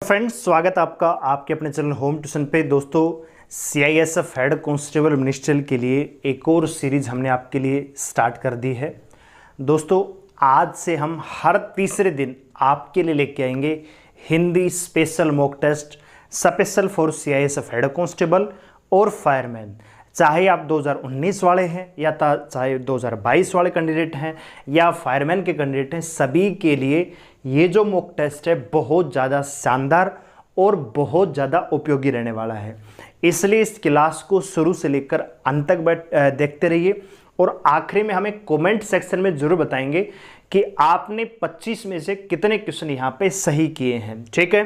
Friends, स्वागत है आपका आपके अपने चैनल होम ट्यूशन पे। दोस्तों, CISF हेड कांस्टेबल मिनिस्ट्रियल के लिए एक और सीरीज हमने आपके लिए स्टार्ट कर दी है। दोस्तों, आज से हम हर तीसरे दिन आपके लिए लेके आएंगे Hindi special mock test special for CISF head constable और फायरमैन। चाहे आप 2019 वाले हैं या चाहे 2022 वाले कैंडिडेट हैं या फायरमैन के कैंडिडेट हैं, सभी के लिए ये जो मॉक टेस्ट है बहुत ज़्यादा शानदार और बहुत ज़्यादा उपयोगी रहने वाला है। इसलिए इस क्लास को शुरू से लेकर अंत तक देखते रहिए और आखिरी में हमें कमेंट सेक्शन में जरूर बताएंगे कि आपने 25 में से कितने क्वेश्चन यहाँ पे सही किए हैं। ठीक है,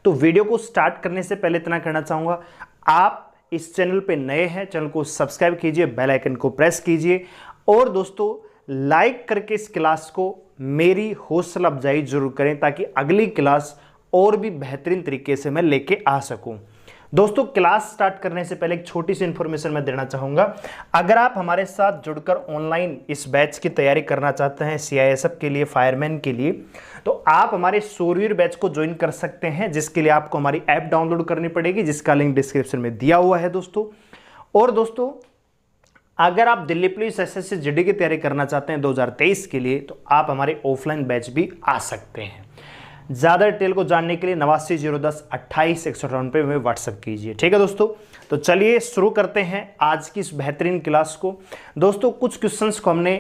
तो वीडियो को स्टार्ट करने से पहले इतना कहना चाहूँगा, आप इस चैनल पे नए हैं, चैनल को सब्सक्राइब कीजिए, बेल आइकन को प्रेस कीजिए और दोस्तों लाइक करके इस क्लास को मेरी हौसला अफजाई जरूर करें ताकि अगली क्लास और भी बेहतरीन तरीके से मैं लेके आ सकूं। दोस्तों, क्लास स्टार्ट करने से पहले एक छोटी सी इंफॉर्मेशन मैं देना चाहूंगा। अगर आप हमारे साथ जुड़कर ऑनलाइन इस बैच की तैयारी करना चाहते हैं CISF के लिए, फायरमैन के लिए, तो आप हमारे शूरवीर बैच को ज्वाइन कर सकते हैं, जिसके लिए आपको हमारी ऐप डाउनलोड करनी पड़ेगी, जिसका लिंक डिस्क्रिप्शन में दिया हुआ है दोस्तों। और दोस्तों, अगर आप दिल्ली पुलिस SSC GD की तैयारी करना चाहते हैं 2023 के लिए, तो आप हमारे ऑफलाइन बैच भी आ सकते हैं। ज़्यादा डिटेल को जानने के लिए 89 010 28 158 पे हमें व्हाट्सअप कीजिए। ठीक है दोस्तों, तो चलिए शुरू करते हैं आज की इस बेहतरीन क्लास को। दोस्तों, कुछ क्वेश्चंस को हमने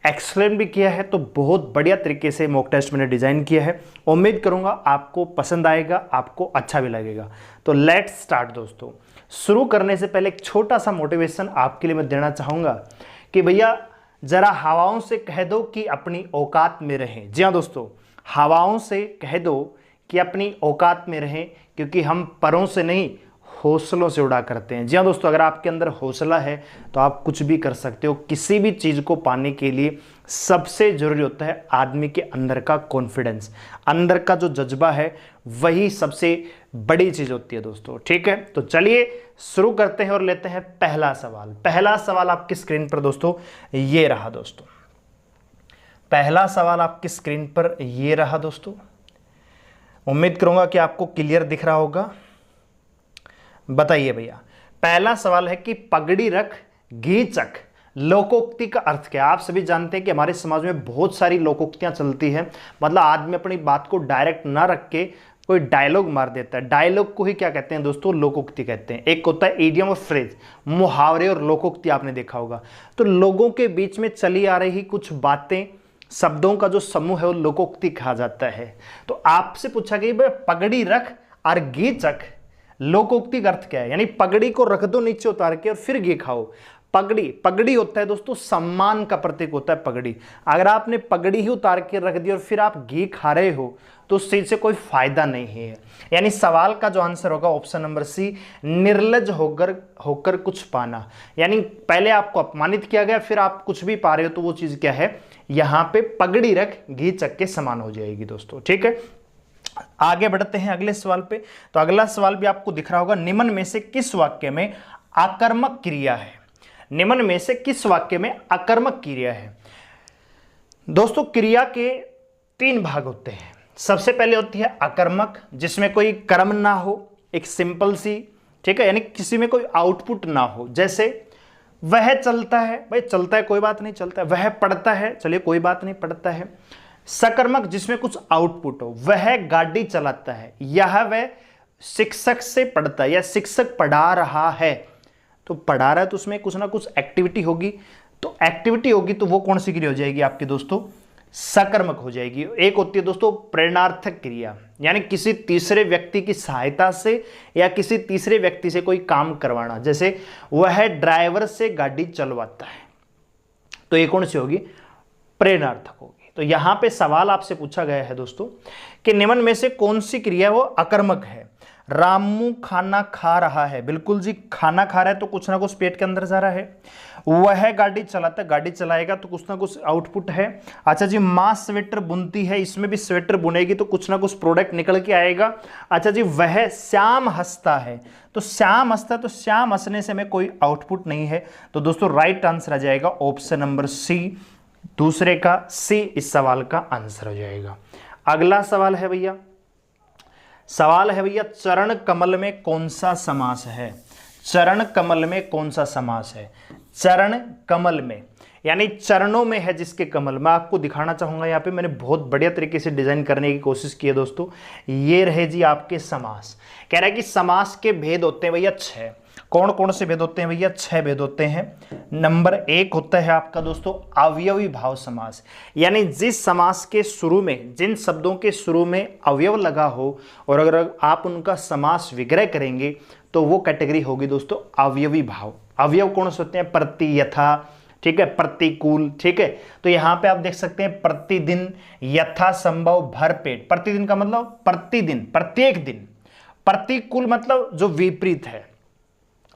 एक्सप्लेन भी किया है, तो बहुत बढ़िया तरीके से मॉक टेस्ट मैंने डिज़ाइन किया है। उम्मीद करूँगा आपको पसंद आएगा, आपको अच्छा भी लगेगा। तो लेट्स स्टार्ट। दोस्तों, शुरू करने से पहले एक छोटा सा मोटिवेशन आपके लिए मैं देना चाहूँगा कि भैया ज़रा हवाओं से कह दो कि अपनी औकात में रहें। जी हाँ दोस्तों, हवाओं से कह दो कि अपनी औकात में रहें, क्योंकि हम परों से नहीं हौसलों से उड़ा करते हैं। जी हाँ दोस्तों, अगर आपके अंदर हौसला है तो आप कुछ भी कर सकते हो। किसी भी चीज़ को पाने के लिए सबसे ज़रूरी होता है आदमी के अंदर का कॉन्फिडेंस, अंदर का जो जज्बा है, वही सबसे बड़ी चीज़ होती है दोस्तों। ठीक है, तो चलिए शुरू करते हैं और लेते हैं पहला सवाल। पहला सवाल आपकी स्क्रीन पर दोस्तों ये रहा। दोस्तों, पहला सवाल आपकी स्क्रीन पर ये रहा। दोस्तों, उम्मीद करूंगा कि आपको क्लियर दिख रहा होगा। बताइए भैया, पहला सवाल है कि पगड़ी रख घी चख लोकोक्ति का अर्थ क्या है। आप सभी जानते हैं कि हमारे समाज में बहुत सारी लोकोक्तियां चलती हैं, मतलब आदमी अपनी बात को डायरेक्ट ना रख के कोई डायलॉग मार देता है। डायलॉग को ही क्या कहते हैं दोस्तों? लोकोक्ति कहते हैं। एक होता है इडियम और फ्रेज, मुहावरे और लोकोक्ति, आपने देखा होगा। तो लोगों के बीच में चली आ रही कुछ बातें, शब्दों का जो समूह है वो लोकोक्ति कहा जाता है। तो आपसे पूछा गया पगड़ी रख और घी चख लोकोक्ति का अर्थ क्या है, यानी पगड़ी को रख दो नीचे उतार के और फिर घी खाओ। पगड़ी होता है दोस्तों सम्मान का प्रतीक होता है पगड़ी। अगर आपने पगड़ी ही उतार के रख दी और फिर आप घी खा रहे हो तो उस चीज से कोई फायदा नहीं है। यानी सवाल का जो आंसर होगा ऑप्शन नंबर सी, निर्लज होकर कुछ पाना। यानी पहले आपको अपमानित किया गया, फिर आप कुछ भी पा रहे हो, तो वो चीज क्या है, यहां पे पगड़ी रख घी चख के समान हो जाएगी दोस्तों। ठीक है, आगे बढ़ते हैं अगले सवाल पे। तो अगला सवाल भी आपको दिख रहा होगा, निम्न में से किस वाक्य में आकर्मक क्रिया है? निम्न में से किस वाक्य में आकर्मक क्रिया है? दोस्तों, क्रिया के 3 भाग होते हैं। सबसे पहले होती है आकर्मक, जिसमें कोई कर्म ना हो, एक सिंपल सी, ठीक है, यानी किसी में कोई आउटपुट ना हो। जैसे वह चलता है, भाई चलता है कोई बात नहीं, चलता है। वह पढ़ता है, चलिए कोई बात नहीं, पढ़ता है। सकर्मक, जिसमें कुछ आउटपुट हो, वह गाड़ी चलाता है, यह वह शिक्षक से पढ़ता है या शिक्षक पढ़ा रहा है। तो पढ़ा रहा है तो उसमें कुछ ना कुछ एक्टिविटी होगी, तो एक्टिविटी होगी तो वो कौन सी क्रिया हो जाएगी आपकी दोस्तों? सकर्मक हो जाएगी। एक होती है दोस्तों प्रेरणार्थक क्रिया, यानी किसी तीसरे व्यक्ति की सहायता से या किसी तीसरे व्यक्ति से कोई काम करवाना। जैसे वह ड्राइवर से गाड़ी चलवाता है, तो ये कौन सी होगी? प्रेरणार्थक होगी। तो यहां पे सवाल आपसे पूछा गया है दोस्तों कि निम्न में से कौन सी क्रिया वो अकर्मक है? रामू खाना खा रहा है, बिल्कुल जी, खाना खा रहा है तो कुछ ना कुछ पेट के अंदर जा रहा है। वह गाड़ी चलाता है, गाड़ी चलाएगा तो कुछ ना कुछ आउटपुट है। अच्छा जी, माँ स्वेटर बुनती है, इसमें भी स्वेटर बुनेगी तो कुछ ना कुछ प्रोडक्ट निकल के आएगा। अच्छा जी, वह श्याम हंसता है, तो श्याम हंसता है, तो श्याम हंसने से हमें कोई आउटपुट नहीं है। तो दोस्तों राइट आंसर आ जाएगा ऑप्शन नंबर सी, दूसरे का सी इस सवाल का आंसर हो जाएगा। अगला सवाल है भैया, सवाल है भैया, चरण कमल में कौन सा समास है? चरण कमल में कौन सा समास है? चरण कमल में यानी चरणों में है जिसके कमल। मैं आपको दिखाना चाहूंगा, यहाँ पे मैंने बहुत बढ़िया तरीके से डिजाइन करने की कोशिश की है दोस्तों। ये रहे जी आपके समास। कह रहा है कि समास के भेद होते हैं भैया 6। कौन कौन से भेद होते हैं भैया? 6 भेद होते हैं। नंबर 1 होता है आपका दोस्तों अवयवी भाव समास, यानी जिस समास के शुरू में, जिन शब्दों के शुरू में अवयव लगा हो और अगर आप उनका समास विग्रह करेंगे तो वो कैटेगरी होगी दोस्तों अवयवी भाव। अवयव कौन से होते हैं? प्रति, यथा, ठीक है, प्रतिकूल, ठीक है। तो यहां पे आप देख सकते हैं प्रतिदिन, यथा संभव, भरपेट। प्रतिदिन का मतलब प्रतिदिन, प्रत्येक दिन। प्रतिकूल मतलब जो विपरीत है।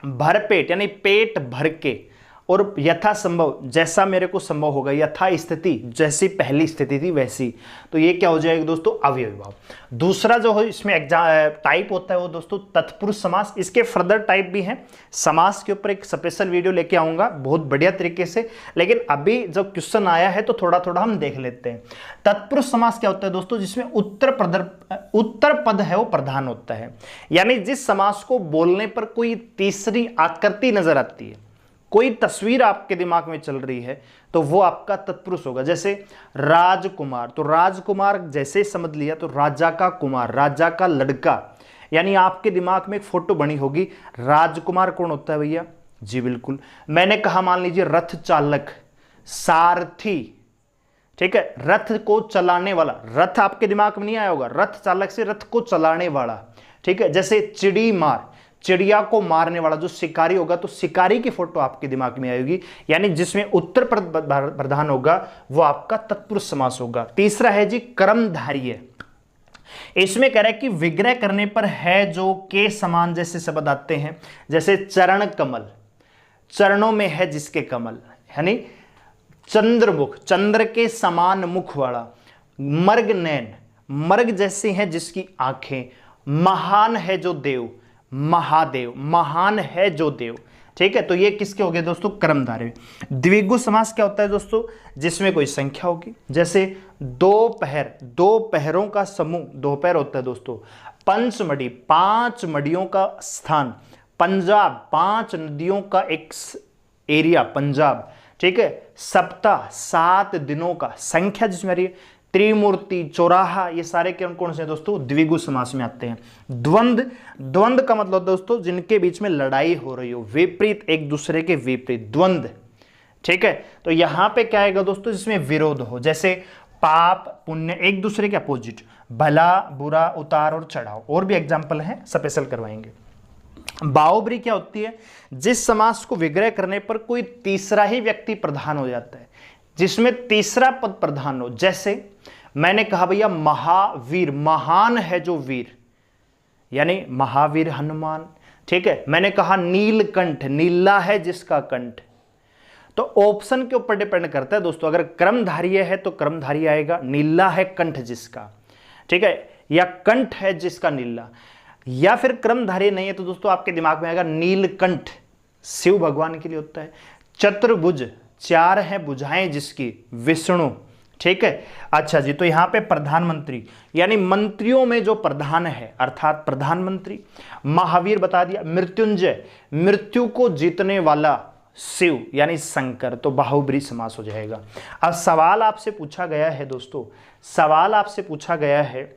भरपेट यानी पेट भर के, और यथा संभव जैसा मेरे को संभव होगा, यथा स्थिति जैसी पहली स्थिति थी वैसी। तो ये क्या हो जाएगा दोस्तों? अवयवी भाव। दूसरा जो है इसमें टाइप होता है वो दोस्तों तत्पुरुष समास। इसके फर्दर टाइप भी हैं, समास के ऊपर एक स्पेशल वीडियो लेके आऊंगा बहुत बढ़िया तरीके से, लेकिन अभी जब क्वेश्चन आया है तो थोड़ा थोड़ा हम देख लेते हैं। तत्पुरुष समास क्या होता है दोस्तों? जिसमें उत्तर पद है वो प्रधान होता है, यानी जिस समास को बोलने पर कोई तीसरी आकृति नजर आती है, कोई तस्वीर आपके दिमाग में चल रही है, तो वो आपका तत्पुरुष होगा। जैसे राजकुमार, तो राजकुमार जैसे समझ लिया तो राजा का कुमार, राजा का लड़का, यानी आपके दिमाग में एक फोटो बनी होगी। राजकुमार कौन होता है भैया? जी बिल्कुल, मैंने कहा मान लीजिए रथ चालक, सारथी, ठीक है, रथ को चलाने वाला। रथ आपके दिमाग में नहीं आया होगा, रथ चालक से रथ को चलाने वाला, ठीक है। जैसे चिड़ी मार, चिड़िया को मारने वाला जो शिकारी होगा, तो शिकारी की फोटो आपके दिमाग में आएगी, यानी जिसमें उत्तर प्रधान होगा वो आपका तत्पुरुष समास होगा। तीसरा है जी कर्मधारय। इसमें कह रहा है कि विग्रह करने पर है जो के समान जैसे शब्द आते हैं, जैसे चरण कमल, चरणों में है जिसके कमल, यानी चंद्रमुख, चंद्र के समान मुख वाला। मर्ग नैन, मर्ग जैसी है जिसकी आंखें। महान है जो देव, महादेव, महान है जो देव, ठीक है। तो ये किसके हो गए दोस्तों? कर्मधारय। द्विगु समास क्या होता है दोस्तों? जिसमें कोई संख्या होगी, जैसे दोपहर, दो पहरों का समूह, दोपहर होता है दोस्तों। पंचमढ़ी, 5 मढ़ियों का स्थान। पंजाब, 5 नदियों का एक एरिया पंजाब, ठीक है। सप्ताह, 7 दिनों का संख्या जिसमें आ रही है। त्रिमूर्ति, चौराहा, ये सारे कौन से दोस्तों? द्विगु समास में आते हैं। द्वंद्व, द्वंद्व का मतलब दोस्तों जिनके बीच में लड़ाई हो रही हो, विपरीत, एक दूसरे के विपरीत, द्वंद्व, ठीक है। तो यहां पे क्या आएगा दोस्तों? जिसमें विरोध हो, जैसे पाप पुण्य, एक दूसरे के अपोजिट, भला बुरा, उतार और चढ़ाव। और भी एग्जाम्पल है, स्पेशल करवाएंगे। बाओबरी क्या होती है? जिस समास को विग्रह करने पर कोई तीसरा ही व्यक्ति प्रधान हो जाता है, जिसमें तीसरा पद प्रधान हो। जैसे मैंने कहा भैया महावीर, महान है जो वीर, यानी महावीर हनुमान, ठीक है। मैंने कहा नीलकंठ, नीला है जिसका कंठ। तो ऑप्शन के ऊपर डिपेंड करता है दोस्तों। अगर कर्मधारय है तो कर्मधारय आएगा, नीला है कंठ जिसका, ठीक है, या कंठ है जिसका नीला। या फिर कर्मधारय नहीं है तो दोस्तों आपके दिमाग में आएगा नीलकंठ, शिव भगवान के लिए होता है। चतुर्भुज, 4 है भुजाएं जिसकी, विष्णु, ठीक है। अच्छा जी, तो यहां पे प्रधानमंत्री, यानी मंत्रियों में जो प्रधान है अर्थात प्रधानमंत्री। महावीर बता दिया। मृत्युंजय, मृत्यु को जीतने वाला शिव यानी शंकर, तो बाहुबरी समास हो जाएगा। अब सवाल आपसे पूछा गया है दोस्तों, सवाल आपसे पूछा गया है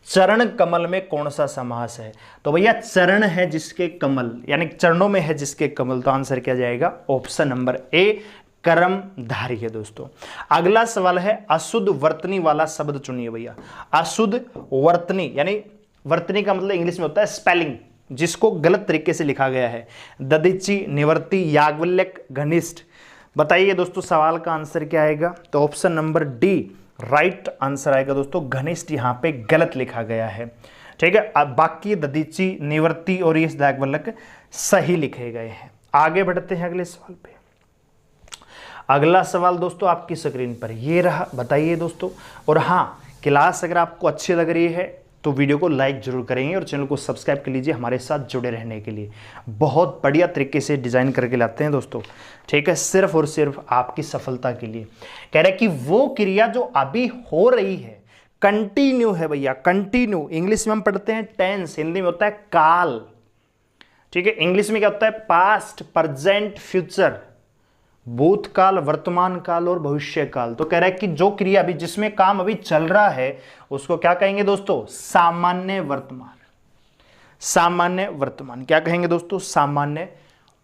चरण कमल में कौन सा समास है? तो भैया चरण है जिसके कमल, यानी चरणों में है जिसके कमल, तो आंसर क्या जाएगा? ऑप्शन नंबर ए, कर्मधारय है दोस्तों। अगला सवाल है अशुद्ध वर्तनी वाला शब्द चुनिए भैया। अशुद्ध वर्तनी, यानी वर्तनी का मतलब इंग्लिश में होता है स्पेलिंग, जिसको गलत तरीके से लिखा गया है। दधीचि, निवर्ती, याज्ञवल्क्य, घनिष्ठ। बताइए दोस्तों सवाल का आंसर क्या आएगा? तो option number D right answer आएगा दोस्तों। घनिष्ठ यहाँ पे गलत लिखा गया है, ठीक है। अब बाकी दधीचि, निवर्ती और ये याज्ञवल्क्य सही लिखे गए हैं। आगे बढ़ते हैं अगले सवाल पे। अगला सवाल दोस्तों आपकी स्क्रीन पर ये रहा। बताइए दोस्तों, और हाँ, क्लास अगर आपको अच्छी लग रही है तो वीडियो को लाइक जरूर करेंगे और चैनल को सब्सक्राइब कर लीजिए हमारे साथ जुड़े रहने के लिए। बहुत बढ़िया तरीके से डिज़ाइन करके लाते हैं दोस्तों, ठीक है, सिर्फ और सिर्फ आपकी सफलता के लिए। कह रहे हैं कि वो क्रिया जो अभी हो रही है कंटिन्यू है भैया, कंटिन्यू। इंग्लिश में हम पढ़ते हैं टेंस, हिंदी में होता है काल, ठीक है। इंग्लिश में क्या होता है? पास्ट, प्रेजेंट, फ्यूचर, भूतकाल, वर्तमान काल और भविष्य काल। तो कह रहा है कि जो क्रिया अभी जिसमें काम अभी चल रहा है उसको क्या कहेंगे दोस्तों? सामान्य वर्तमान। सामान्य वर्तमान क्या कहेंगे दोस्तों? सामान्य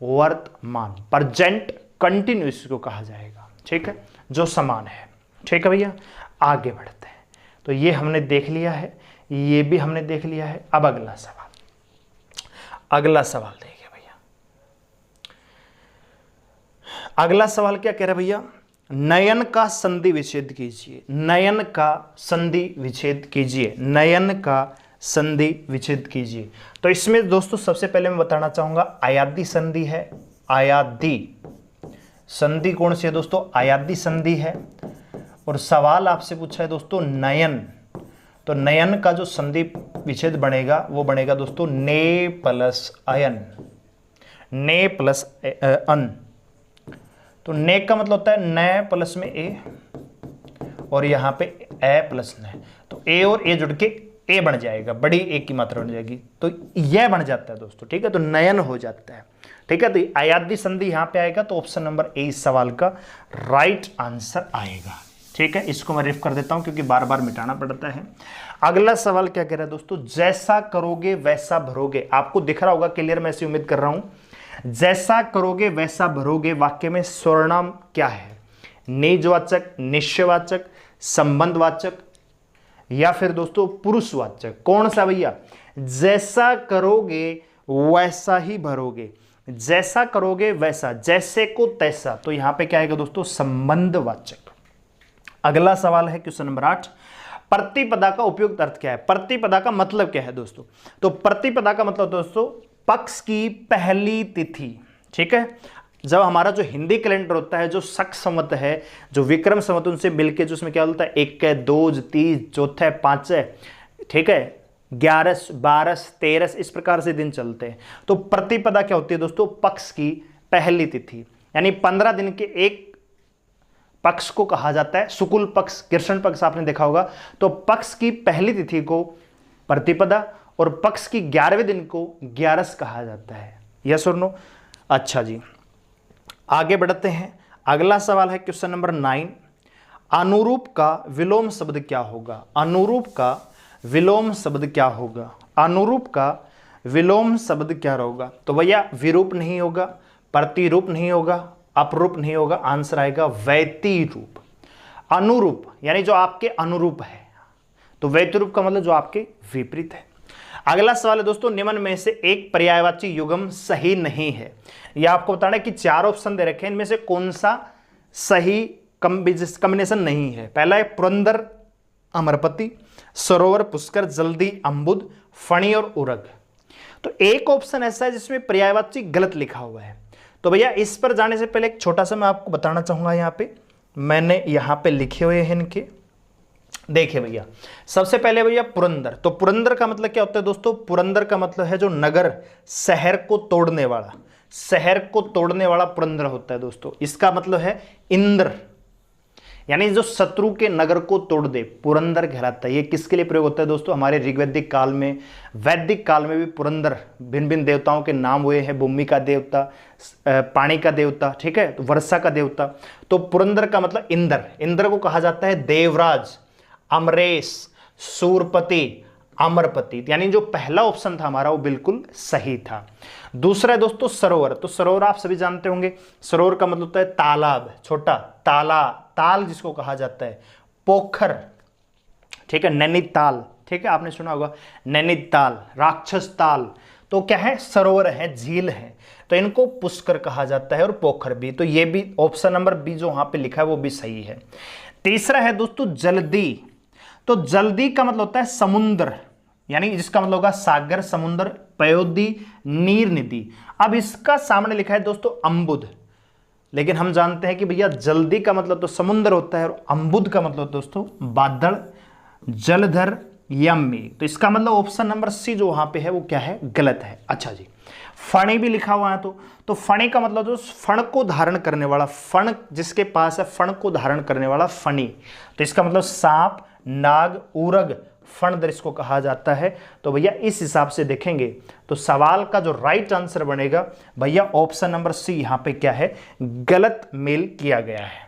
वर्तमान। प्रेजेंट कंटिन्यूस को कहा जाएगा, ठीक है, जो समान है, ठीक है भैया। आगे बढ़ते हैं। तो ये हमने देख लिया है, ये भी हमने देख लिया है। अब अगला सवाल, अगला सवाल देखिए भैया। अगला सवाल क्या कह रहा है भैया? नयन का संधि विच्छेद कीजिए। नयन का संधि विच्छेद कीजिए। नयन का संधि विच्छेद कीजिए। तो इसमें दोस्तों सबसे पहले मैं बताना चाहूंगा आयादी संधि है। आयादी संधि कौन सी है दोस्तों? आयादी संधि है। और सवाल आपसे पूछा है दोस्तों नयन, तो नयन का जो संधि विच्छेद बनेगा वो बनेगा दोस्तों ने प्लस अयन। ने प्लस अन। तो ने का मतलब होता है न प्लस में ए, और यहां पे ए प्लस न, तो ए और ए जुड़ के ए बन जाएगा, बड़ी ए की मात्रा बन जाएगी, तो यह बन जाता है दोस्तों, ठीक है। तो नयन हो जाता है, ठीक है। तो आयादी संधि यहां पे आएगा, तो ऑप्शन नंबर ए इस सवाल का राइट आंसर आएगा, ठीक है। इसको मैं रेफ कर देता हूं क्योंकि बार बार मिटाना पड़ता है। अगला सवाल क्या कह रहा है दोस्तों? जैसा करोगे वैसा भरोगे। आपको दिख रहा होगा क्लियर, मैं ऐसी उम्मीद कर रहा हूं। जैसा करोगे वैसा भरोगे वाक्य में सर्वनाम क्या है? निजवाचक, निश्चयवाचक, संबंधवाचक, या फिर दोस्तों पुरुषवाचक? कौन सा भैया? जैसा करोगे वैसा ही भरोगे। जैसा करोगे वैसा, जैसे को तैसा, तो यहां पे क्या आएगा दोस्तों? संबंधवाचक। अगला सवाल है क्वेश्चन नंबर 8। प्रतिपदा का उपयुक्त अर्थ क्या है? प्रतिपदा का मतलब क्या है दोस्तों? तो प्रतिपदा का मतलब दोस्तों पक्ष की पहली तिथि, ठीक है। जब हमारा जो हिंदी कैलेंडर होता है, जो शक संवत है, जो विक्रम संवत, उनसे मिलके जो उसमें क्या होता है 1, 2, 3, 4, 5, ठीक है, 11, 12, 13 इस प्रकार से दिन चलते हैं। तो प्रतिपदा क्या होती है दोस्तों? पक्ष की पहली तिथि, यानी 15 दिन के एक पक्ष को कहा जाता है शुक्ल पक्ष, कृष्ण पक्ष आपने देखा होगा। तो पक्ष की पहली तिथि को प्रतिपदा और पक्ष की 11वें दिन को ग्यारस कहा जाता है। यस और नो? अच्छा जी, आगे बढ़ते हैं। अगला सवाल है क्वेश्चन नंबर 9। अनुरूप का विलोम शब्द क्या होगा? अनुरूप का विलोम शब्द क्या होगा? अनुरूप का विलोम शब्द क्या होगा? तो भैया विरूप नहीं होगा, प्रतिरूप नहीं होगा, अपरूप नहीं होगा, आंसर आएगा वैतिरूप। अनुरूप यानी जो आपके अनुरूप है, तो वैतिरूप का मतलब जो आपके विपरीत है। अगला सवाल है दोस्तों, निम्न में से एक पर्यायवाची युग्म सही नहीं है। यह आपको बताना है कि 4 ऑप्शन दे रखे हैं, इनमें से कौन सा सही कॉम्बिनेशन नहीं है। पहला है पुरंदर अमरपति, सरोवर पुष्कर, जल्दी अम्बुद, फणी और उरग। तो एक ऑप्शन ऐसा है जिसमें पर्यायवाची गलत लिखा हुआ है। तो भैया इस पर जाने से पहले एक छोटा सा मैं आपको बताना चाहूंगा, यहां पे मैंने यहां पे लिखे हुए हैं इनके, देखिए भैया। सबसे पहले भैया पुरंदर, तो पुरंदर का मतलब क्या होता है दोस्तों? पुरंदर का मतलब है जो नगर, शहर को तोड़ने वाला, शहर को तोड़ने वाला पुरंदर होता है दोस्तों। इसका मतलब है इंद्र, यानी जो शत्रु के नगर को तोड़ दे, पुरंदर कहलाता है। ये किसके लिए प्रयोग होता है दोस्तों? हमारे ऋग्वैदिक काल में, वैदिक काल में भी पुरंदर भिन्न भिन्न देवताओं के नाम हुए हैं। भूमि का देवता, पानी का देवता, ठीक है, तो वर्षा का देवता। तो पुरंदर का मतलब इंद्र। इंद्र को कहा जाता है देवराज, अमरेश, सूरपति, अमरपति, यानी जो पहला ऑप्शन था हमारा वो बिल्कुल सही था। दूसरा है दोस्तों सरोवर। तो सरोवर आप सभी जानते होंगे, सरोवर का मतलब होता है तालाब, छोटा ताला, ताल जिसको कहा जाता है, पोखर, ठीक है, नैनीताल, ठीक है, आपने सुना होगा नैनीताल, राक्षस ताल। तो क्या है? सरोवर है, झील है, तो इनको पुष्कर कहा जाता है, और पोखर भी। तो ये भी ऑप्शन नंबर बी जो वहां पे लिखा है वो भी सही है। तीसरा है दोस्तों जल्दी। तो जल्दी का मतलब होता है समुद्र, यानी जिसका मतलब होगा सागर, समुद्र, पयोदी, नीर, निधि। अब इसका सामने लिखा है दोस्तों अम्बुद, लेकिन हम जानते हैं कि भैया जल्दी का मतलब तो समुद्र होता है, और अम्बुद का मतलब दोस्तों बादल, जलधर, यम्मी। तो इसका मतलब ऑप्शन नंबर सी जो वहां पे है वो क्या है? गलत है। अच्छा जी, फणी भी लिखा हुआ है, तो फणी का मतलब तो फण को धारण करने वाला, फण जिसके पास है, फण को धारण करने वाला फणी। तो इसका मतलब सांप, नाग, ऊरग, फणद्र इसको कहा जाता है। तो भैया इस हिसाब से देखेंगे तो सवाल का जो राइट आंसर बनेगा भैया ऑप्शन नंबर सी यहां पे क्या है, गलत मेल किया गया है।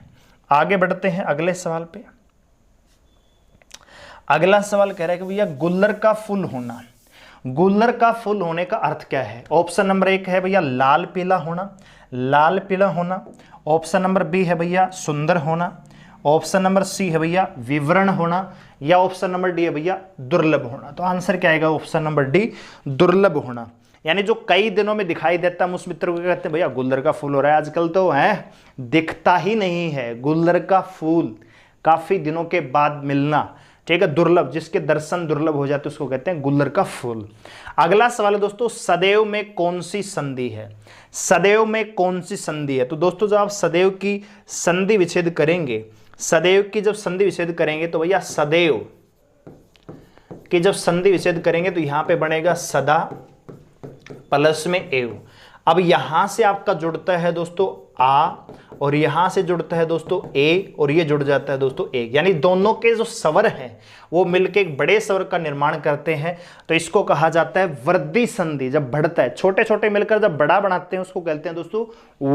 आगे बढ़ते हैं अगले सवाल पे। अगला सवाल कह रहा है कि भैया गुल्लर का फूल होना, गुल्लर का फूल होने का अर्थ क्या है। ऑप्शन नंबर 1 है भैया लाल पीला होना, लाल पीला होना। ऑप्शन नंबर बी है भैया सुंदर होना। ऑप्शन नंबर सी है भैया विवरण होना, या ऑप्शन नंबर डी है भैया दुर्लभ होना। तो आंसर क्या आएगा, ऑप्शन नंबर डी दुर्लभ होना। यानी जो कई दिनों में दिखाई देता है, उस मित्र को कहते हैं भैया गुल्लर का फूल हो रहा है, आजकल तो है दिखता ही नहीं है गुल्लर का फूल, काफी दिनों के बाद मिलना, ठीक है, दुर्लभ, जिसके दर्शन दुर्लभ हो जाते उसको कहते हैं गुल्लर का फूल। अगला सवाल है दोस्तों, सदैव में कौन सी संधि है, सदैव में कौन सी संधि है। तो दोस्तों जब आप सदैव की संधि विच्छेद करेंगे, सदैव की जब संधि विच्छेद करेंगे तो भैया सदैव की जब संधि विच्छेद करेंगे तो यहां पे बनेगा सदा प्लस में एव। अब यहां से आपका जुड़ता है दोस्तों आ, और यहां से जुड़ता है दोस्तों ए, और ये जुड़ जाता है दोस्तों एक, यानी दोनों के जो स्वर हैं वो मिलकर एक बड़े स्वर का निर्माण करते हैं। तो इसको कहा जाता है वर्दी संधि। जब बढ़ता है, छोटे छोटे मिलकर जब बड़ा बनाते हैं उसको कहते हैं दोस्तों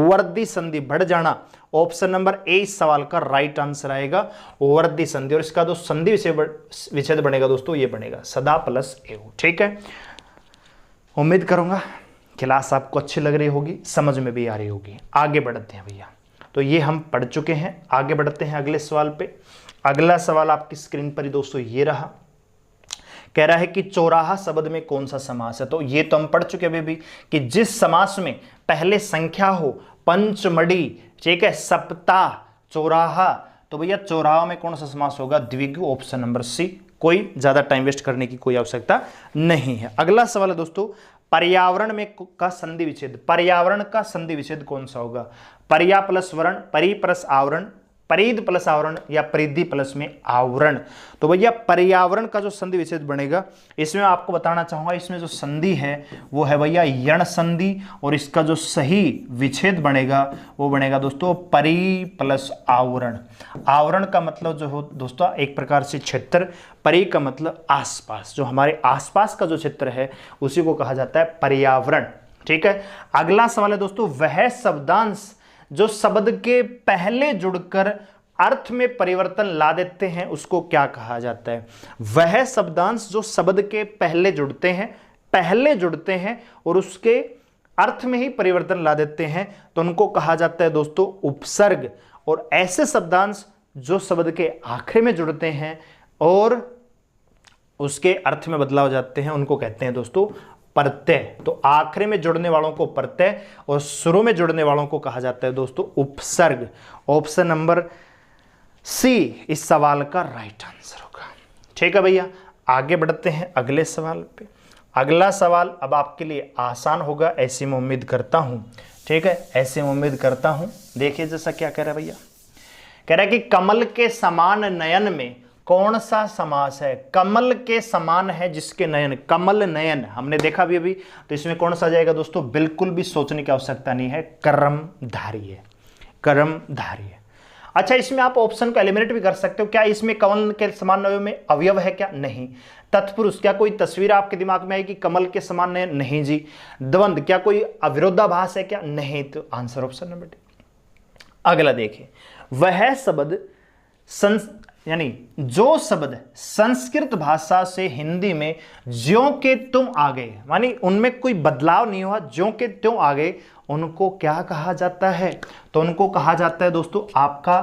वर्दी संधि, बढ़ जाना। ऑप्शन नंबर ए इस सवाल का राइट आंसर आएगा, वर्दी संधि। और इसका जो संधि विच्छेद बनेगा दोस्तों ये बनेगा सदा प्लस एव। ठीक है, उम्मीद करूंगा क्लास आपको अच्छी लग रही होगी, समझ में भी आ रही होगी। आगे बढ़ते हैं भैया, तो ये हम पढ़ चुके हैं। आगे बढ़ते हैं अगले सवाल पे। अगला सवाल आपकी स्क्रीन पर ही दोस्तों ये रहा, कह रहा है कि चौराहा शब्द में कौन सा समास है। तो ये तो हम पढ़ चुके अभी भी कि जिस समास में पहले संख्या हो, पंचमढ़ी, ठीक है, सप्ताह, चौराहा, तो भैया चौराहा में कौन सा समास होगा, द्विगु, ऑप्शन नंबर सी। कोई ज्यादा टाइम वेस्ट करने की कोई आवश्यकता नहीं है। अगला सवाल है दोस्तों, पर्यावरण में का संधि विच्छेद, पर्यावरण का संधि विच्छेद कौन सा होगा। पर्या प्लस वरण, परि प्लस आवरण, परिध प्लस आवरण, या परिधि प्लस में आवरण। तो भैया पर्यावरण का जो संधि विच्छेद बनेगा, इसमें आपको बताना चाहूंगा, इसमें जो संधि है वो है भैया यण संधि, और इसका जो सही विच्छेद बनेगा वो बनेगा दोस्तों परि प्लस आवरण। आवरण का मतलब जो हो दोस्तों एक प्रकार से क्षेत्र, परि का मतलब आसपास, जो हमारे आसपास का जो क्षेत्र है उसी को कहा जाता है पर्यावरण। ठीक है, अगला सवाल है दोस्तों, वह शब्दांश जो शब्द के पहले जुड़कर अर्थ में परिवर्तन ला देते हैं उसको क्या कहा जाता है। वह शब्दांश जो शब्द के पहले जुड़ते हैं और उसके अर्थ में ही परिवर्तन ला देते हैं तो उनको कहा जाता है दोस्तों उपसर्ग। और ऐसे शब्दांश जो शब्द के आखिर में जुड़ते हैं और उसके अर्थ में बदलाव जाते हैं उनको कहते हैं दोस्तों प्रत्यय। तो आखिरी में जुड़ने वालों को प्रत्यय और शुरू में जुड़ने वालों को कहा जाता है दोस्तों उपसर्ग। ऑप्शन नंबर सी इस सवाल का राइट आंसर होगा। ठीक है भैया, आगे बढ़ते हैं अगले सवाल पे। अगला सवाल अब आपके लिए आसान होगा ऐसी मैं उम्मीद करता हूं। ठीक है, ऐसी मैं उम्मीद करता हूं। देखिए जैसा क्या कह रहा है भैया, कह रहा है कि कमल के समान नयन में कौन सा समास है। कमल के समान है जिसके नयन, कमल नयन हमने देखा भी अभी, तो इसमें कौन सा जाएगा दोस्तों, बिल्कुल भी सोचने की आवश्यकता नहीं है, कर्मधारय है, कर्मधारय। अच्छा, इसमें आप ऑप्शन को एलिमिनेट भी कर सकते हो। क्या इसमें कमल के समान नयन में अवयव है क्या, नहीं। तत्पुरुष, क्या कोई तस्वीर आपके दिमाग में आएगी कमल के समान नयन, नहीं जी। द्वंद्व, क्या कोई अविरोधाभास है क्या, नहीं। तो आंसर ऑप्शन नंबर डी। अगला देखिए, वह शब्द यानी जो शब्द संस्कृत भाषा से हिंदी में ज्यों के त्यों आ गए, मानी उनमें कोई बदलाव नहीं हुआ, ज्यों के त्यों आ गए, उनको क्या कहा जाता है। तो उनको कहा जाता है दोस्तों आपका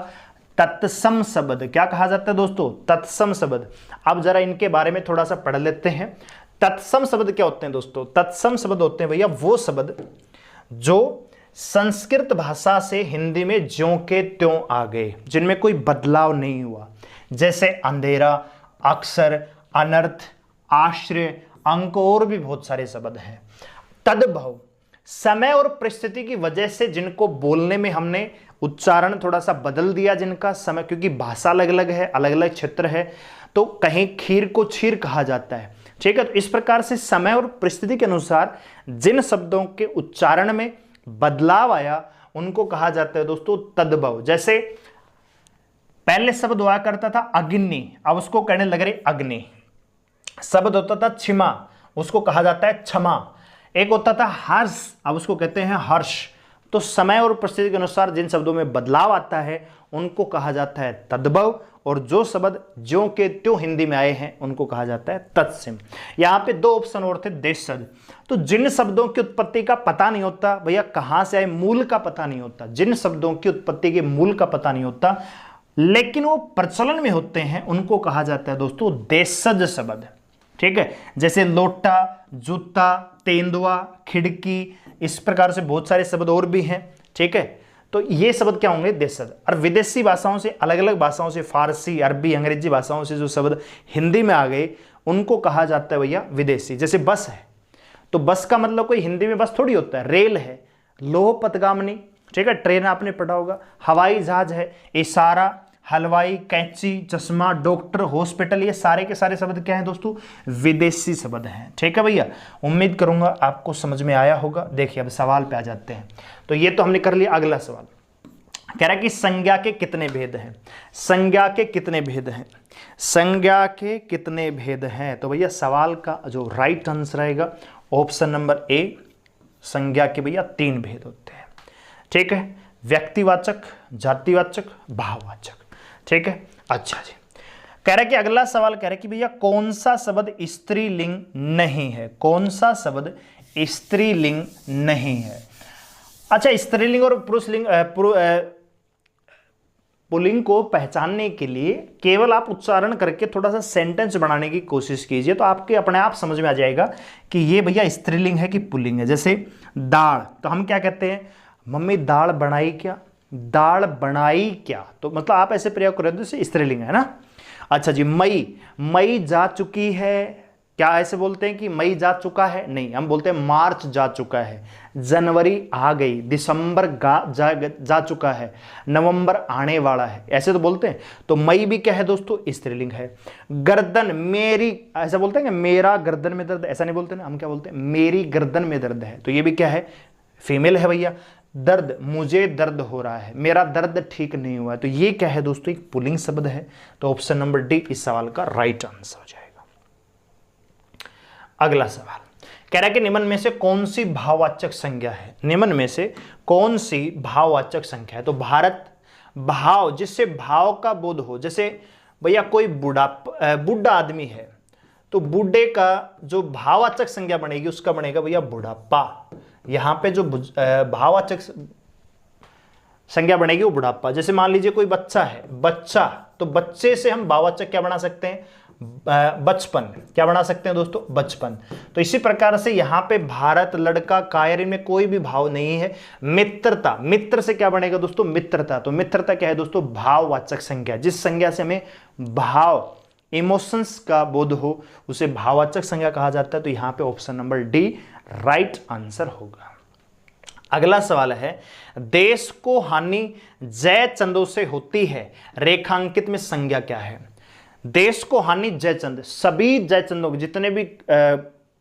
तत्सम शब्द। क्या कहा जाता है दोस्तों, तत्सम शब्द। अब जरा इनके बारे में थोड़ा सा पढ़ लेते हैं। तत्सम शब्द क्या होते हैं दोस्तों, तत्सम शब्द होते हैं भैया वो शब्द जो संस्कृत भाषा से हिंदी में ज्यों के त्यों आ गए, जिनमें कोई बदलाव नहीं हुआ, जैसे अंधेरा, अक्षर, अनर्थ, आश्रय, अंक और भी बहुत सारे शब्द हैं। तद्भव, समय और परिस्थिति की वजह से जिनको बोलने में हमने उच्चारण थोड़ा सा बदल दिया, जिनका समय, क्योंकि भाषा अलग अलग है, अलग अलग क्षेत्र है, तो कहीं खीर को क्षीर कहा जाता है। ठीक है, तो इस प्रकार से समय और परिस्थिति के अनुसार जिन शब्दों के उच्चारण में बदलाव आया उनको कहा जाता है दोस्तों तद्भव। जैसे पहले शब्द हुआ करता था अग्नि, अब उसको कहने लग रहे अग्नि। शब्द होता था क्षमा, उसको कहा जाता है क्षमा। एक होता था हर्ष, अब उसको कहते हैं हर्ष। तो समय और परिस्थिति के अनुसार जिन शब्दों में बदलाव आता है उनको कहा जाता है तद्भव, और जो शब्द ज्यों के त्यों हिंदी में आए हैं उनको कहा जाता है तत्सम। यहाँ पे दो ऑप्शन और थे देशज। तो जिन शब्दों की उत्पत्ति का पता नहीं होता भैया, कहां से आए मूल का पता नहीं होता, जिन शब्दों की उत्पत्ति के मूल का पता नहीं होता लेकिन वो प्रचलन में होते हैं, उनको कहा जाता है दोस्तों देशज शब्द। ठीक है, जैसे लोटा, जूता, तेंदुआ, खिड़की, इस प्रकार से बहुत सारे शब्द और भी हैं। ठीक है, तो ये शब्द क्या होंगे देशज। और विदेशी भाषाओं से, अलग अलग भाषाओं से, फारसी, अरबी, अंग्रेजी भाषाओं से जो शब्द हिंदी में आ गए उनको कहा जाता है भैया विदेशी। जैसे बस है, तो बस का मतलब कोई हिंदी में बस थोड़ी होता है, रेल है, लोह पथगामिनी, ठीक है, ट्रेन आपने पढ़ा होगा, हवाई जहाज है, इशारा, हलवाई, कैंची, चश्मा, डॉक्टर, हॉस्पिटल, ये सारे के सारे शब्द क्या हैं दोस्तों विदेशी शब्द हैं। ठीक है भैया, उम्मीद करूंगा आपको समझ में आया होगा। देखिए अब सवाल पे आ जाते हैं। तो ये तो हमने कर लिया। अगला सवाल कह रहा है कि संज्ञा के कितने भेद हैं। संज्ञा के कितने भेद हैं, संज्ञा के कितने भेद हैं। तो भैया सवाल का जो राइट आंसर आएगा ऑप्शन नंबर ए, संज्ञा के भैया 3 भेद होते हैं। ठीक है, व्यक्तिवाचक, जातिवाचक, भाववाचक। ठीक है, अच्छा जी। कह रहा है कि अगला सवाल कह रहा है कि भैया कौन सा शब्द स्त्रीलिंग नहीं है, कौन सा शब्द स्त्रीलिंग नहीं है। अच्छा, स्त्रीलिंग और पुरुषलिंग पुल्लिंग को पहचानने के लिए केवल आप उच्चारण करके थोड़ा सा सेंटेंस बनाने की कोशिश कीजिए, तो आपके अपने आप समझ में आ जाएगा कि ये भैया स्त्रीलिंग है कि पुल्लिंग है। जैसे दाल, तो हम क्या कहते हैं, मम्मी दाल बनाई क्या, दाल बनाई क्या, तो मतलब आप ऐसे प्रयोग करें तो स्त्रीलिंग है ना। अच्छा जी, मई, मई जा चुकी है, क्या ऐसे बोलते हैं कि मई जा चुका है, नहीं, हम बोलते हैं मार्च जा चुका है। जनवरी आ गई, दिसंबर जा चुका है, नवंबर आने वाला है, ऐसे तो बोलते हैं। तो मई भी क्या है दोस्तों स्त्रीलिंग है। गर्दन, मेरी, ऐसा बोलते हैं कि मेरा गर्दन में दर्द, ऐसा नहीं बोलते ना, हम क्या बोलते हैं मेरी गर्दन में दर्द है, तो ये भी क्या है फीमेल है भैया। दर्द, मुझे दर्द हो रहा है, मेरा दर्द ठीक नहीं हुआ है, तो ये क्या है दोस्तों एक पुल्लिंग शब्द है। तो ऑप्शन नंबर डी इस सवाल का राइट आंसर हो जाएगा। अगला सवाल कह रहा है कि निम्न में से कौन सी भाववाचक संज्ञा है, निम्न में से कौन सी भाववाचक संख्या है। तो भारत, भाव, जिससे भाव का बोध हो। जैसे भैया कोई बूढ़ा आदमी है, तो बूढ़े का जो भाववाचक संज्ञा बनेगी उसका बनेगा भैया बुढ़ापा। यहां पे जो भाववाचक संज्ञा बनेगी वो बुढ़ापा। जैसे मान लीजिए कोई बच्चा है, बच्चा, तो बच्चे से हम भाववाचक क्या बना सकते हैं, बचपन, क्या बना सकते हैं दोस्तों बचपन। तो इसी प्रकार से यहां पे भारत, लड़का, कायर, इनमें कोई भी भाव नहीं है। मित्रता, मित्र से क्या बनेगा दोस्तों मित्रता। तो मित्रता क्या है दोस्तों भाववाचक संज्ञा, जिस संज्ञा से हमें भाव, इमोशंस का बोध हो उसे भाववाचक संज्ञा कहा जाता है। तो यहां पे option number D right answer होगा। अगला सवाल है, देश को हानि जय चंदों से होती है, रेखांकित में संज्ञा क्या है। देश को हानि जयचंद, सभी जयचंदों के जितने भी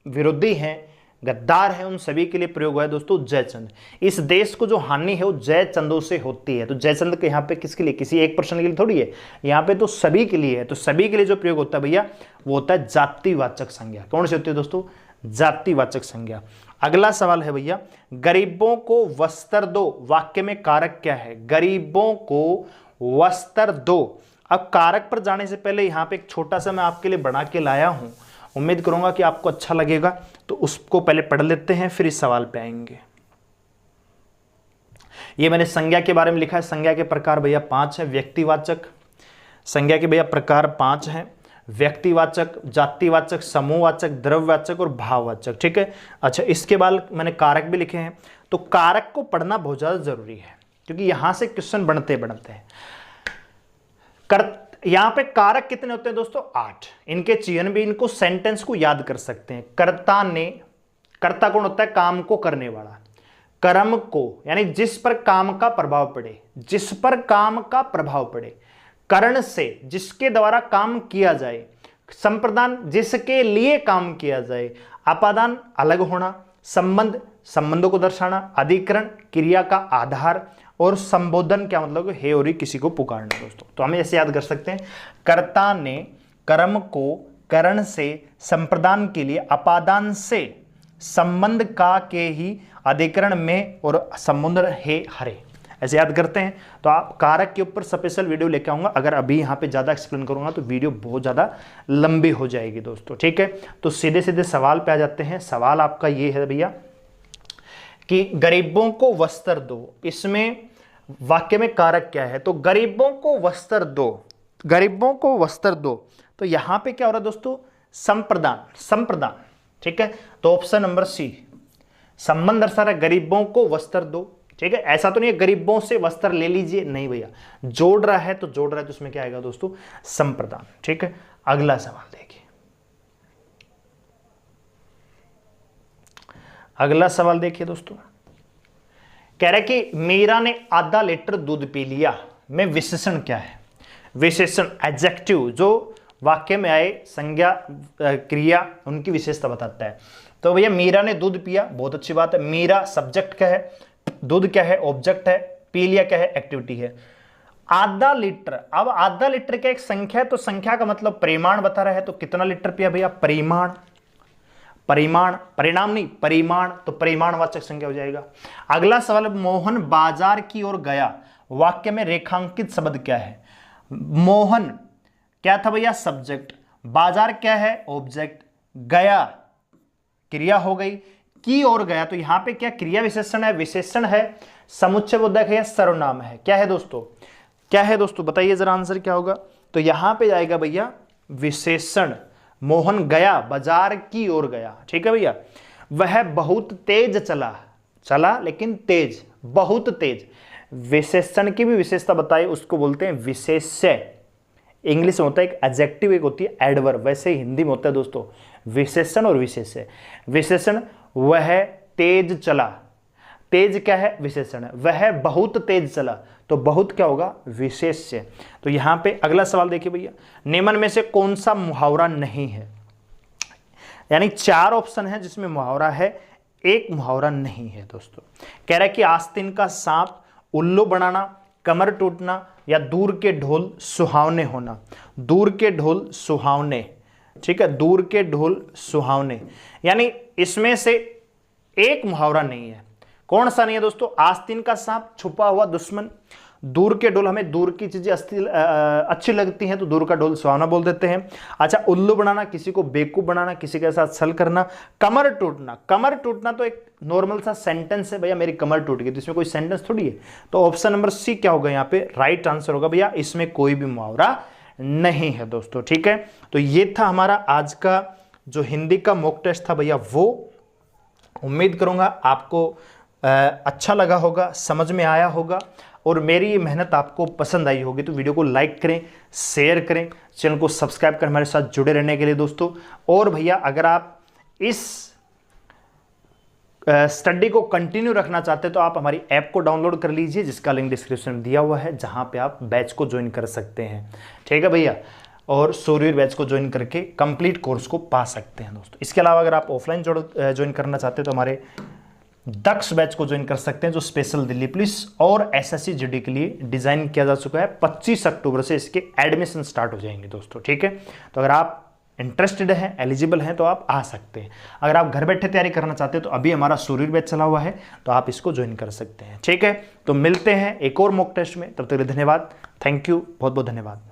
विरोधी हैं, गद्दार हैं, उन सभी के लिए प्रयोग हुआ है दोस्तों जयचंद। इस देश को जो हानि है वो जयचंदों से होती है। तो जयचंद के यहाँ पे किसके लिए, किसी एक पर्सन के लिए थोड़ी है, यहाँ पे तो सभी के लिए है। तो सभी के लिए जो प्रयोग होता है भैया वो होता है जातिवाचक संज्ञा। कौन सी होती है दोस्तों जातिवाचक संज्ञा। अगला सवाल है भैया, गरीबों को वस्त्र दो, वाक्य में कारक क्या है। गरीबों को वस्त्र दो। अब कारक पर जाने से पहले यहां पे एक छोटा सा मैं आपके लिए बना के लाया हूं, उम्मीद करूंगा कि आपको अच्छा लगेगा, तो उसको पहले पढ़ लेते हैं फिर इस सवाल पे आएंगे। ये मैंने संज्ञा के बारे में लिखा है। संज्ञा के प्रकार भैया 5 है। व्यक्तिवाचक संज्ञा के भैया प्रकार 5 हैं, व्यक्तिवाचक, जातिवाचक, समूहवाचक, द्रव्यवाचक और भाववाचक। ठीक है, अच्छा इसके बाद मैंने कारक भी लिखे हैं। तो कारक को पढ़ना बहुत ज्यादा जरूरी है क्योंकि यहां से क्वेश्चन बनते हैं। यहां पे कारक कितने होते हैं दोस्तों 8। इनके चयन भी, इनको सेंटेंस को याद कर सकते हैं। कर्ता ने, कर्ता कौन होता है काम को करने वाला। कर्म को यानी जिस पर काम का प्रभाव पड़े, जिस पर काम का प्रभाव पड़े। करण से जिसके द्वारा काम किया जाए। संप्रदान जिसके लिए काम किया जाए। अपादान अलग होना। संबंध संबंधों को दर्शाना। अधिकरण क्रिया का आधार। और संबोधन क्या मतलब हे और किसी को पुकारना दोस्तों। तो हमें ऐसे याद कर सकते हैं, कर्ता ने कर्म को करण से संप्रदान के लिए अपादान से संबंध का के ही अधिकरण में और समुद्र हे हरे, ऐसे याद करते हैं। तो आप कारक के ऊपर स्पेशल वीडियो लेके आऊंगा, अगर अभी यहाँ पे ज़्यादा एक्सप्लेन करूंगा तो वीडियो बहुत ज़्यादा लंबी हो जाएगी दोस्तों, ठीक है। तो सीधे सीधे सवाल पे आ जाते हैं। सवाल आपका ये है भैया कि गरीबों को वस्त्र दो, इसमें वाक्य में कारक क्या है? तो गरीबों को वस्त्र दो, गरीबों को वस्त्र दो, तो यहां पे क्या हो रहा है दोस्तों? संप्रदान, संप्रदान, ठीक है। तो ऑप्शन नंबर सी संबंध दर्शा रहा है, गरीबों को वस्त्र दो, ठीक है। ऐसा तो नहीं है गरीबों से वस्त्र ले लीजिए, नहीं भैया, जोड़ रहा है तो जोड़ रहा है, तो उसमें क्या आएगा दोस्तों? संप्रदान, ठीक है। अगला सवाल देखिए, अगला सवाल देखिए दोस्तों, कह रहा है कि मीरा ने आधा लीटर दूध पी लिया, में विशेषण क्या है? विशेषण एडजेक्टिव जो वाक्य में आए, संज्ञा क्रिया, उनकी विशेषता बताता है। तो भैया मीरा ने दूध पिया, बहुत अच्छी बात है। मीरा सब्जेक्ट क्या है, दूध क्या है, ऑब्जेक्ट है, पी लिया क्या है, एक्टिविटी है। आधा लीटर, अब आधा लीटर क्या एक संख्या है, तो संख्या का मतलब परिमाण बता रहा है, तो कितना लीटर पिया भैया? परिमाण, परिमाण, परिणाम नहीं, परिमाण, तो परिमाणवाचक संख्या हो जाएगा। अगला सवाल, मोहन बाजार की ओर गया, वाक्य में रेखांकित शब्द क्या है? मोहन क्या था भैया? सब्जेक्ट, बाजार क्या है? ऑब्जेक्ट, गया क्रिया हो गई, की ओर गया, तो यहां पे क्या क्रिया विशेषण है? विशेषण है, समुच्चय बोधक है या सर्वनाम है? क्या है दोस्तों? क्या है दोस्तों? बताइए जरा आंसर क्या होगा। तो यहां पे जाएगा भैया विशेषण। मोहन गया, बाजार की ओर गया, ठीक है भैया। वह बहुत तेज चला, चला लेकिन तेज, बहुत तेज। विशेषण की भी विशेषता बताई, उसको बोलते हैं विशेष्य। इंग्लिश में होता है एक एडजेक्टिव, एक होती है एडवर्ब, वैसे ही हिंदी में होता है दोस्तों विशेषण और विशेष्य। विशेषण वह तेज चला, तेज क्या है? विशेषण है। वह बहुत तेज चला, तो बहुत क्या होगा? विशेष्य। तो यहां पे अगला सवाल देखिए भैया, निम्न में से कौन सा मुहावरा नहीं है? यानी 4 ऑप्शन है जिसमें मुहावरा है, एक मुहावरा नहीं है दोस्तों। कह रहा है कि आस्तीन का सांप उल्लू बनाना, कमर टूटना या दूर के ढोल सुहावने होना। दूर के ढोल सुहावने, ठीक है, दूर के ढोल सुहावने, यानी इसमें से एक मुहावरा नहीं है। कौन सा नहीं है दोस्तों? आस्तीन का सांप छुपा हुआ दुश्मन, दूर के ढोल, हमें दूर की चीजें अच्छी लगती हैं तो दूर का ढोल सुहावना बोल देते हैं। अच्छा, उल्लू बनाना, किसी को बेवकूफ बनाना, किसी के साथ छल करना। कमर टूटना, कमर टूटना तो एक नॉर्मल सा सेंटेंस है, भैया मेरी कमर टूट गई, तो इसमें कोई सेंटेंस थोड़ी है। तो ऑप्शन नंबर सी क्या होगा यहाँ पे? राइट आंसर होगा भैया, इसमें कोई भी मुहावरा नहीं है दोस्तों, ठीक है। तो ये था हमारा आज का जो हिंदी का मॉक टेस्ट था भैया, वो उम्मीद करूंगा आपको अच्छा लगा होगा, समझ में आया होगा और मेरी ये मेहनत आपको पसंद आई होगी। तो वीडियो को लाइक करें, शेयर करें, चैनल को सब्सक्राइब कर हमारे साथ जुड़े रहने के लिए दोस्तों। और भैया अगर आप इस स्टडी को कंटिन्यू रखना चाहते हैं तो आप हमारी ऐप को डाउनलोड कर लीजिए, जिसका लिंक डिस्क्रिप्शन में दिया हुआ है, जहां पे आप बैच को ज्वाइन कर सकते हैं, ठीक है भैया। और सूर्यवीर बैच को ज्वाइन करके कंप्लीट कोर्स को पा सकते हैं दोस्तों। इसके अलावा अगर आप ऑफलाइन ज्वाइन करना चाहते हैं तो हमारे दक्ष बैच को ज्वाइन कर सकते हैं, जो स्पेशल दिल्ली पुलिस और एसएससी जीडी के लिए डिजाइन किया जा चुका है। 25 अक्टूबर से इसके एडमिशन स्टार्ट हो जाएंगे दोस्तों, ठीक है। तो अगर आप इंटरेस्टेड हैं, एलिजिबल हैं, तो आप आ सकते हैं। अगर आप घर बैठे तैयारी करना चाहते हैं तो अभी हमारा सूर्यवीर बैच चला हुआ है, तो आप इसको ज्वाइन कर सकते हैं, ठीक है। तो मिलते हैं एक और मॉक टेस्ट में, तब तक के लिए धन्यवाद, थैंक यू, बहुत बहुत धन्यवाद।